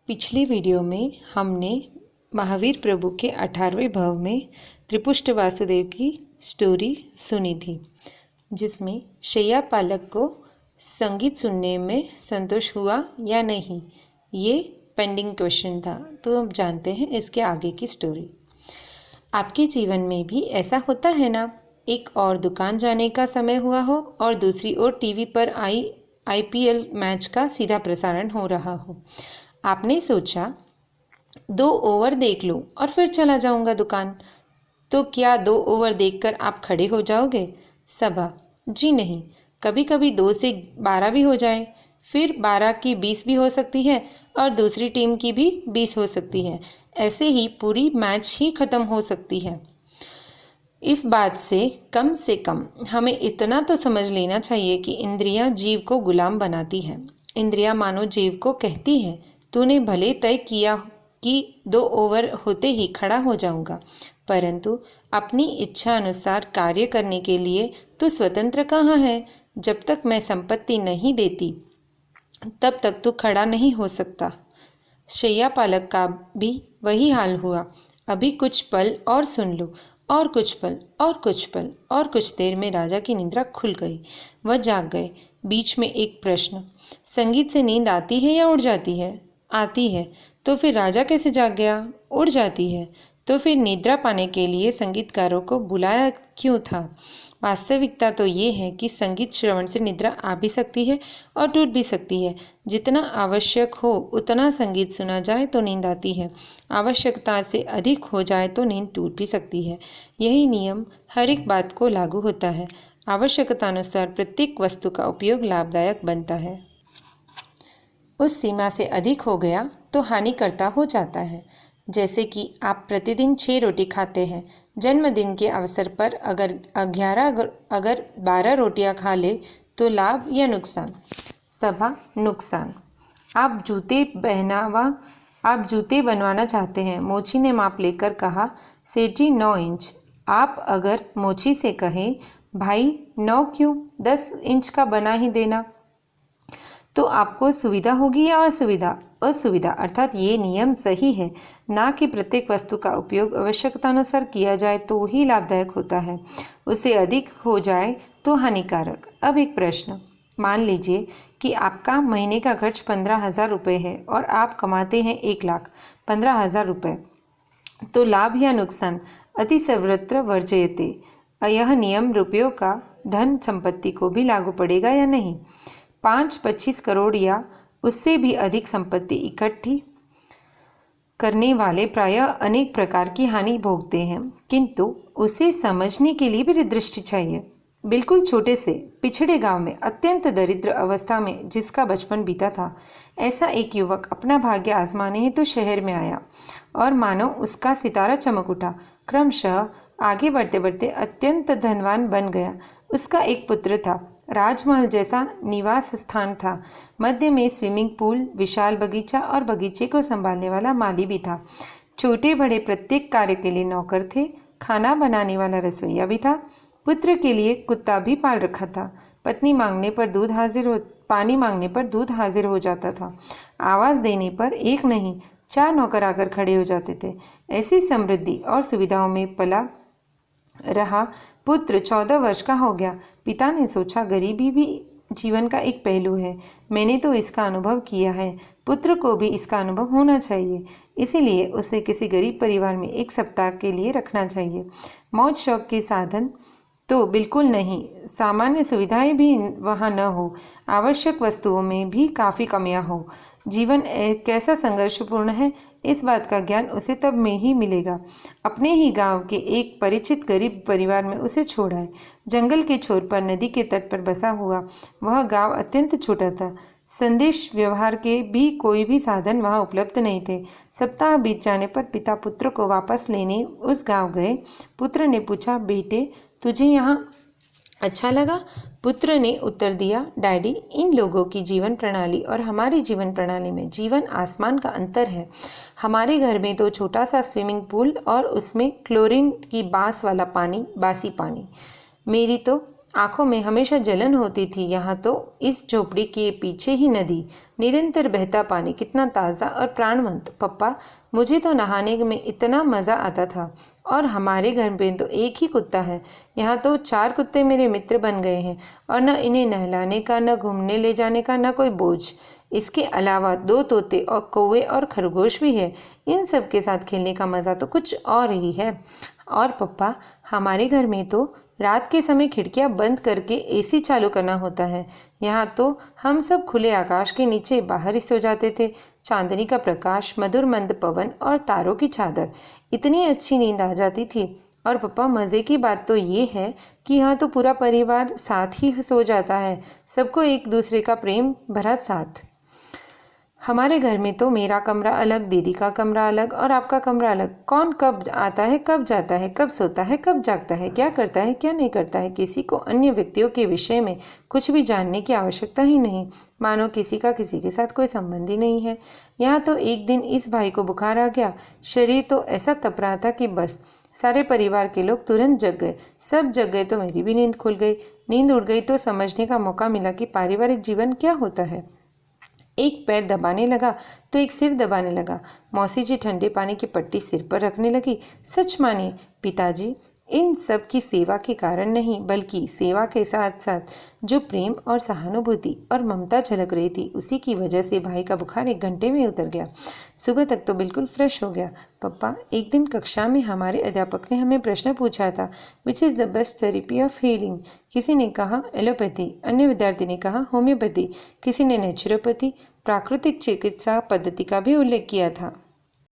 पिछले वीडियो में हमने महावीर प्रभु के 18वें भव में त्रिपुष्ट वासुदेव की स्टोरी सुनी थी, जिसमें शैया पालक को संगीत सुनने में संतोष हुआ या नहीं, ये पेंडिंग क्वेश्चन था। तो अब जानते हैं इसके आगे की स्टोरी। आपके जीवन में भी ऐसा होता है ना, एक और दुकान जाने का समय हुआ हो और दूसरी ओर टीवी पर आईपीएल मैच का सीधा प्रसारण हो रहा हो। आपने सोचा 2 ओवर देख लूं और फिर चला जाऊंगा दुकान। तो क्या 2 ओवर देखकर आप खड़े हो जाओगे? सबा जी नहीं, कभी कभी 2 से 12 भी हो जाए, फिर 12 की 20 भी हो सकती है और दूसरी टीम की भी 20 हो सकती है। ऐसे ही पूरी मैच ही खत्म हो सकती है। इस बात से कम हमें इतना तो समझ लेना चाहिए कि इंद्रियां जीव को गुलाम बनाती हैं। इंद्रियां मानो जीव को कहती हैं, तूने भले तय किया कि 2 ओवर होते ही खड़ा हो जाऊंगा, परंतु अपनी इच्छा अनुसार कार्य करने के लिए तू स्वतंत्र कहाँ है? जब तक मैं संपत्ति नहीं देती तब तक तू खड़ा नहीं हो सकता। शैया पालक का भी वही हाल हुआ। अभी कुछ पल और सुन लो, और कुछ पल और कुछ पल और कुछ देर में राजा की निद्रा खुल गई। वह जाग गए। बीच में एक प्रश्न, संगीत से नींद आती है या उड़ जाती है? आती है। तो फिर राजा कैसे जाग गया? उड़ जाती है। तो फिर निद्रा पाने के लिए संगीतकारों को बुलाया क्यों था? वास्तविकता तो ये है कि संगीत श्रवण से निद्रा आ भी सकती है और टूट भी सकती है। जितना आवश्यक हो उतना संगीत सुना जाए तो नींद आती है, आवश्यकता से अधिक हो जाए तो नींद टूट भी सकती है। यही नियम हर एक बात को लागू होता है। आवश्यकतानुसार प्रत्येक वस्तु का उपयोग लाभदायक बनता है। उस सीमा से अधिक हो गया तो हानिकर्ता हो जाता है। जैसे कि आप प्रतिदिन 6 रोटी खाते हैं, जन्मदिन के अवसर पर अगर 12 रोटियां खा ले तो लाभ या नुकसान? सभा नुकसान। आप जूते बनवाना चाहते हैं। मोची ने माप लेकर कहा, सेठ जी 9 इंच। आप अगर मोची से कहें, भाई 9 क्यों, 10 इंच का बना ही देना, तो आपको सुविधा होगी या असुविधा? असुविधा। अर्थात ये नियम सही है, ना कि प्रत्येक वस्तु का उपयोग आवश्यकतानुसार किया जाए तो ही लाभदायक होता है, उससे अधिक हो जाए तो हानिकारक। अब एक प्रश्न, मान लीजिए कि आपका महीने का खर्च 15,000 रुपये है और आप कमाते हैं 1,15,000 रुपये, तो लाभ या नुकसान? अति सर्वत्र वर्जयते। यह नियम रुपयों का धन संपत्ति को भी लागू पड़ेगा या नहीं? 5-25 करोड़ या उससे भी अधिक संपत्ति इकट्ठी करने वाले प्रायः अनेक प्रकार की हानि भोगते हैं, किंतु उसे समझने के लिए भी दृष्टि चाहिए। बिल्कुल छोटे से पिछड़े गांव में अत्यंत दरिद्र अवस्था में जिसका बचपन बीता था, ऐसा एक युवक अपना भाग्य आजमाने हेतु शहर में आया और मानो उसका सितारा चमक उठा। क्रमशः आगे बढ़ते बढ़ते अत्यंत धनवान बन गया। उसका एक पुत्र था। राजमहल जैसा निवास स्थान था। मध्य में स्विमिंग पूल, विशाल बगीचा और बगीचे को संभालने वाला माली भी था। छोटे बड़े प्रत्येक कार्य के लिए नौकर थे। खाना बनाने वाला रसोइया भी था। पुत्र के लिए कुत्ता भी पाल रखा था। पानी मांगने पर दूध हाजिर हो जाता था। आवाज़ देने पर एक नहीं 4 नौकर आकर खड़े हो जाते थे। ऐसी समृद्धि और सुविधाओं में पला रहा पुत्र 14 वर्ष का हो गया। पिता ने सोचा, गरीबी भी जीवन का एक पहलू है, मैंने तो इसका अनुभव किया है, पुत्र को भी इसका अनुभव होना चाहिए, इसीलिए उसे किसी गरीब परिवार में 1 सप्ताह के लिए रखना चाहिए। मौज शौक के साधन तो बिल्कुल नहीं, सामान्य सुविधाएं भी वहाँ न हो, आवश्यक वस्तुओं में भी काफ़ी कमियां हो। जीवन कैसा संघर्षपूर्ण है, इस बात का ज्ञान उसे तब में ही मिलेगा। अपने ही गांव के एक परिचित गरीब परिवार में उसे छोड़ा है। जंगल के छोर पर नदी के तट पर बसा हुआ वह गांव अत्यंत छोटा था। संदेश व्यवहार के भी कोई भी साधन वहां उपलब्ध नहीं थे। सप्ताह बीत जाने पर पिता पुत्र को वापस लेने उस गांव गए। पुत्र ने पूछा, बेटे तुझे यहाँ अच्छा लगा? पुत्र ने उत्तर दिया, डैडी, इन लोगों की जीवन प्रणाली और हमारी जीवन प्रणाली में जीवन आसमान का अंतर है। हमारे घर में तो छोटा सा स्विमिंग पूल और उसमें क्लोरीन की बांस वाला पानी, बासी पानी। मेरी तो आंखों में हमेशा जलन होती थी। यहाँ तो इस झोपड़ी के पीछे ही नदी, निरंतर बहता पानी, कितना ताज़ा और प्राणवंत। पप्पा, मुझे तो नहाने में इतना मज़ा आता था। और हमारे घर में तो एक ही कुत्ता है। यहाँ तो 4 कुत्ते मेरे मित्र बन गए हैं और न इन्हें नहलाने का, न घूमने ले जाने का, न कोई बोझ। इसके अलावा 2 तोते और कौवे और खरगोश भी है। इन सब के साथ खेलने का मज़ा तो कुछ और ही है। और पप्पा, हमारे घर में तो रात के समय खिड़कियां बंद करके एसी चालू करना होता है। यहाँ तो हम सब खुले आकाश के नीचे बाहर ही सो जाते थे। चांदनी का प्रकाश, मधुर मंद पवन और तारों की चादर, इतनी अच्छी नींद आ जाती थी। और पप्पा, मज़े की बात तो ये है कि यहाँ तो पूरा परिवार साथ ही सो जाता है, सबको एक दूसरे का प्रेम भरा साथ। हमारे घर में तो मेरा कमरा अलग, दीदी का कमरा अलग और आपका कमरा अलग। कौन कब आता है, कब जाता है, कब सोता है, कब जागता है, क्या करता है, क्या नहीं करता है, किसी को अन्य व्यक्तियों के विषय में कुछ भी जानने की आवश्यकता ही नहीं, मानो किसी का किसी के साथ कोई संबंध ही नहीं है। यहाँ तो एक दिन इस भाई को बुखार आ गया। शरीर तो ऐसा तप रहा था कि बस सारे परिवार के लोग तुरंत जग गए। सब जग गए तो मेरी भी नींद खुल गई। नींद उड़ गई तो समझने का मौका मिला कि पारिवारिक जीवन क्या होता है। एक पैर दबाने लगा तो एक सिर दबाने लगा। मौसी जी ठंडे पानी की पट्टी सिर पर रखने लगी। सच मानिए पिताजी, इन सब की सेवा के कारण नहीं, बल्कि सेवा के साथ साथ जो प्रेम और सहानुभूति और ममता झलक रही थी, उसी की वजह से भाई का बुखार 1 घंटे में उतर गया। सुबह तक तो बिल्कुल फ्रेश हो गया। पप्पा, एक दिन कक्षा में हमारे अध्यापक ने हमें प्रश्न पूछा था, which is the best therapy of healing. किसी ने कहा एलोपैथी, अन्य विद्यार्थी ने कहा होम्योपैथी, किसी ने नेचुरोपैथी, प्राकृतिक चिकित्सा पद्धति का भी उल्लेख किया था।